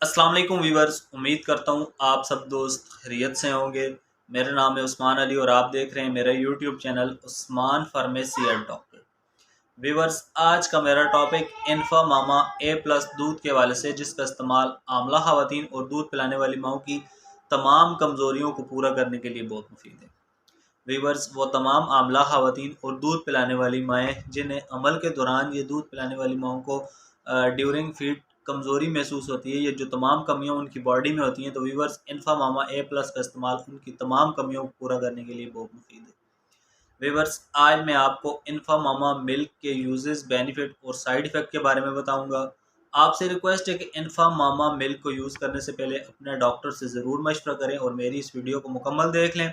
السلام علیکم ویورز، امید کرتا ہوں آپ سب دوست خیریت سے ہوں گے۔ میرا نام ہے عثمان علی اور آپ دیکھ رہے ہیں میرا YouTube channel Usman pharmacy and doctor. Viewers, آج کا میرا ٹاپک انفا ماما اے پلس دودھ کے حوالے سے، جس کا استعمال حاملہ خواتین اور دودھ پلانے والی ماؤں کی تمام کمزوریوں کو پورا کرنے کے لیے بہت مفید ہے۔ ویورز، وہ تمام حاملہ خواتین اور دودھ پلانے والی مائیں جنہیں عمل کے دوران یہ دودھ پلانے والی ماؤں کو ڈیورنگ فیڈ کمزوری محسوس ہوتی ہے، یہ جو تمام کمیاں ان کی باڈی میں ہوتی ہیں، تو ویورز انفا ماما اے پلس کا استعمال ان کی تمام کمیوں کو پورا کرنے کے لیے بہت مفید ہے۔ ویورز، آج میں آپ کو انفا ماما ملک کے یوزز، بینیفٹ اور سائیڈ ایفیکٹ کے بارے میں بتاؤں گا۔ آپ سے ریکویسٹ ہے کہ انفا ماما ملک کو یوز کرنے سے پہلے اپنے ڈاکٹر سے ضرور مشورہ کریں اور میری اس ویڈیو کو مکمل دیکھ لیں،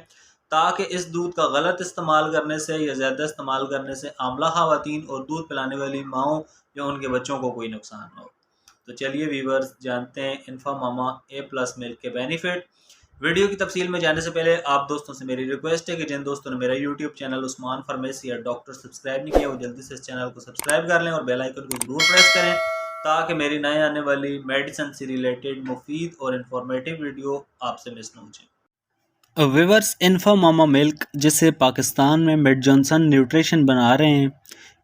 تاکہ اس دودھ کا غلط استعمال کرنے سے یا زیادہ استعمال کرنے سے حاملہ خواتین اور دودھ پلانے والی ماؤں یا ان کے بچوں کو کوئی نقصان نہ ہو۔ تو چلیے ویورز، جانتے ہیں انفا ماما اے پلس ملک کے بینیفٹ۔ ویڈیو کی تفصیل میں جانے سے پہلے آپ دوستوں سے میری ریکویسٹ ہے کہ جن دوستوں نے میرا YouTube channel Usman pharmacy and doctor subscribe نہیں کیا، وہ جلدی سے اس چینل کو سبسکرائب کر لیں اور بیل آئیکن کو ضرور پریس کریں، تاکہ میری نئے آنے والی میڈیسن سے ریلیٹڈ مفید اور انفارمیٹیو ویڈیو آپ سے مس نہ ہو جائے۔ ویورز، انفا ماما ملک جسے پاکستان میں میڈ جانسن نیوٹریشن بنا رہے ہیں،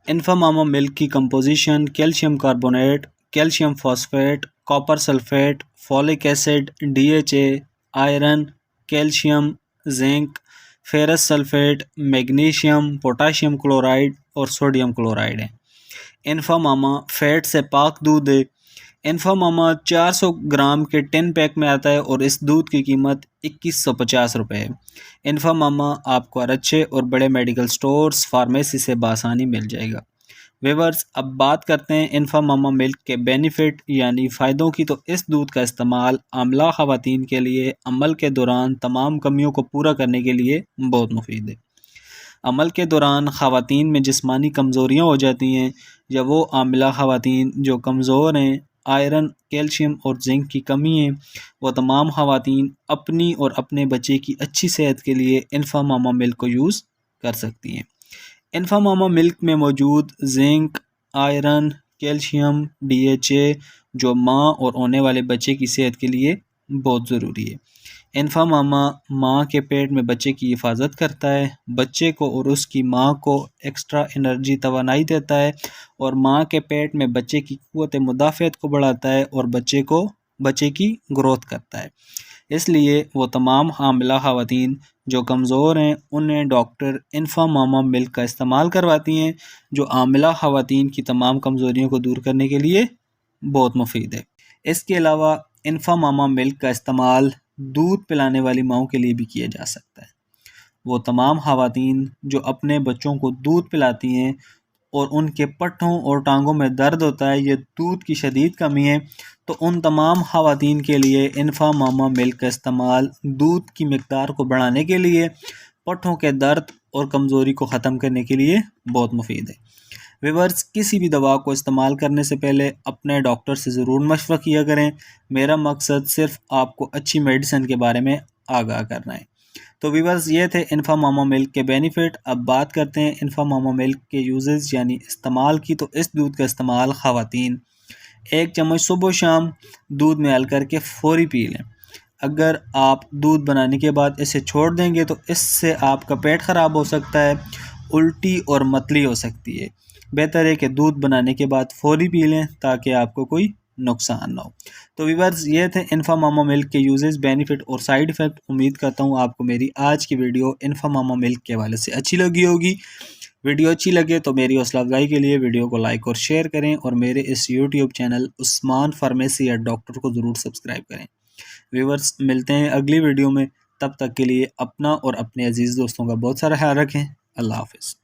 انفا ماما ملک کی composition calcium carbonate, calcium phosphate, copper sulphate, folic acid, D H A, iron, calcium, zinc, ferrous sulphate, magnesium, potassium chloride اور سوڈیم کلورائڈ ہیں۔ انفا ماما فیٹ سے پاک دودھ ہے۔ انفا ماما 400 گرام کے ٹن پیک میں آتا ہے اور اس دودھ کی قیمت 2150 روپے ہے۔ انفا ماما آپ کو ہر اچھے اور بڑے میڈیکل سٹورز، فارمیسی سے بآسانی مل جائے گا۔ ویورز، اب بات کرتے ہیں انفا ماما ملک کے بینیفٹ یعنی فائدوں کی۔ تو اس دودھ کا استعمال حاملہ خواتین کے لیے عمل کے دوران تمام کمیوں کو پورا کرنے کے لیے بہت مفید ہے۔ عمل کے دوران خواتین میں جسمانی کمزوریاں ہو جاتی ہیں، یا وہ حاملہ خواتین جو کمزور ہیں، آئرن، کیلشیم اور زنک کی کمی ہے، وہ تمام خواتین اپنی اور اپنے بچے کی اچھی صحت کے لیے انفا ماما ملک کو یوز کر سکتی ہیں۔ انفا ماما ملک میں موجود zinc, iron, calcium, D H A جو ماں اور ہونے والے بچے کی صحت کے لیے بہت ضروری ہے۔ انفا ماما ماں کے پیٹ میں بچے کی حفاظت کرتا ہے، بچے کو اور اس کی ماں کو ایکسٹرا انرجی توانائی دیتا ہے، اور ماں کے پیٹ میں بچے کی قوت مدافعت کو بڑھاتا ہے اور بچے کی گروتھ کرتا ہے۔ اس لیے وہ تمام حاملہ خواتین جو کمزور ہیں انہیں ڈاکٹر انفا ماما ملک کا استعمال کرواتی ہیں، جو حاملہ خواتین کی تمام کمزوریوں کو دور کرنے کے لیے بہت مفید ہے۔ اس کے علاوہ انفا ماما ملک کا استعمال دودھ پلانے والی ماؤں کے لیے بھی کیا جا سکتا ہے۔ وہ تمام خواتین جو اپنے بچوں کو دودھ پلاتی ہیں اور ان کے پٹھوں اور ٹانگوں میں درد ہوتا ہے، یہ دودھ کی شدید کمی ہے، تو ان تمام خواتین کے لیے انفا ماما ملک کا استعمال دودھ کی مقدار کو بڑھانے کے لیے، پٹھوں کے درد اور کمزوری کو ختم کرنے کے لیے بہت مفید ہے۔ ویورز، کسی بھی دوا کو استعمال کرنے سے پہلے اپنے ڈاکٹر سے ضرور مشورہ کیا کریں۔ میرا مقصد صرف آپ کو اچھی میڈیسن کے بارے میں آگاہ کرنا ہے۔ تو ویورز، یہ تھے انفا ماما ملک کے بینیفٹ۔ اب بات کرتے ہیں انفا ماما ملک کے یوزز یعنی استعمال کی۔ تو اس دودھ کا استعمال خواتین 1 چمچ صبح و شام دودھ میں حل کر کے فوری پی لیں۔ اگر آپ دودھ بنانے کے بعد اسے چھوڑ دیں گے تو اس سے آپ کا پیٹ خراب ہو سکتا ہے، الٹی اور متلی ہو سکتی ہے۔ بہتر ہے کہ دودھ بنانے کے بعد فوری پی لیں تاکہ آپ کو کوئی نقصان نہ ہو۔ تو ویورز، یہ تھے انفا ماما ملک کے یوزز، بینیفٹ اور سائیڈ ایفیکٹ۔ امید کرتا ہوں آپ کو میری آج کی ویڈیو انفا ماما ملک کے حوالے سے اچھی لگی ہوگی۔ ویڈیو اچھی لگے تو میری حوصلہ افزائی کے لیے ویڈیو کو لائک اور شیئر کریں، اور میرے اس YouTube channel Usman pharmacy and doctor کو ضرور سبسکرائب کریں۔ ویورز، ملتے ہیں اگلی ویڈیو میں، تب تک کے لیے اپنا اور اپنے عزیز دوستوں کا بہت سارا خیال رکھیں۔ اللہ حافظ۔